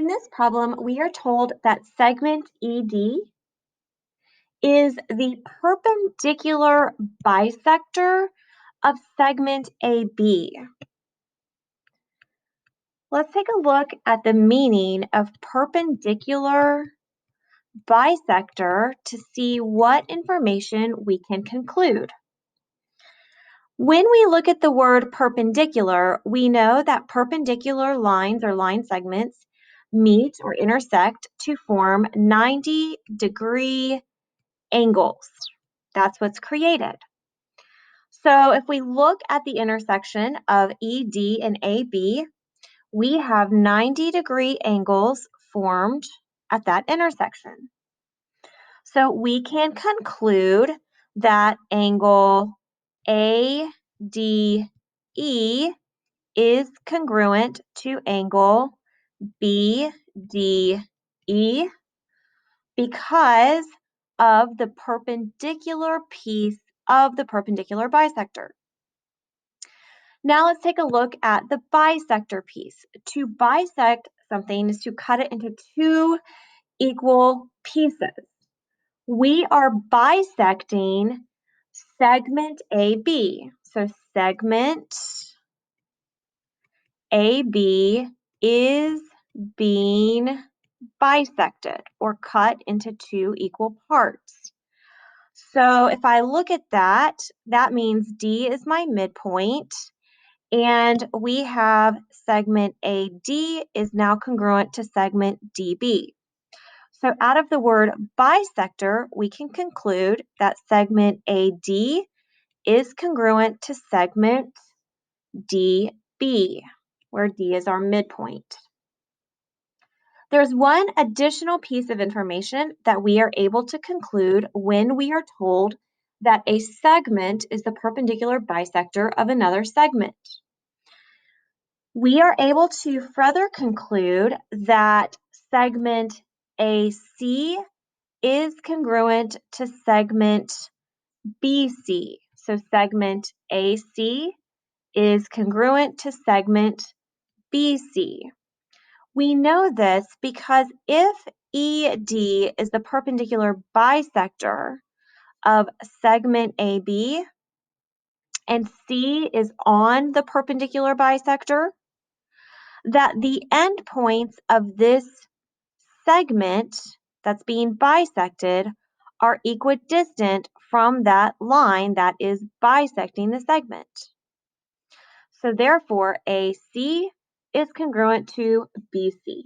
In this problem, we are told that segment ED is the perpendicular bisector of segment AB. Let's take a look at the meaning of perpendicular bisector to see what information we can conclude. When we look at the word perpendicular, we know that perpendicular lines or line segments meet or intersect to form 90-degree angles. That's what's created. So if we look at the intersection of ED and AB, we have 90-degree angles formed at that intersection. So we can conclude that angle ADE is congruent to angle BDE because of the perpendicular piece of the perpendicular bisector. Now let's take a look at the bisector piece. To bisect something is to cut it into two equal pieces. We are bisecting segment AB. So segment AB is being bisected or cut into two equal parts. So if I look at that, that means D is my midpoint, and we have segment AD is now congruent to segment DB. So out of the word bisector, we can conclude that segment AD is congruent to segment DB, where D is our midpoint. There's one additional piece of information that we are able to conclude when we are told that a segment is the perpendicular bisector of another segment. We are able to further conclude that segment AC is congruent to segment BC. So segment AC is congruent to segment BC. We know this because if ED is the perpendicular bisector of segment AB and C is on the perpendicular bisector, that the endpoints of this segment that's being bisected are equidistant from that line that is bisecting the segment. So therefore, AC is congruent to BC.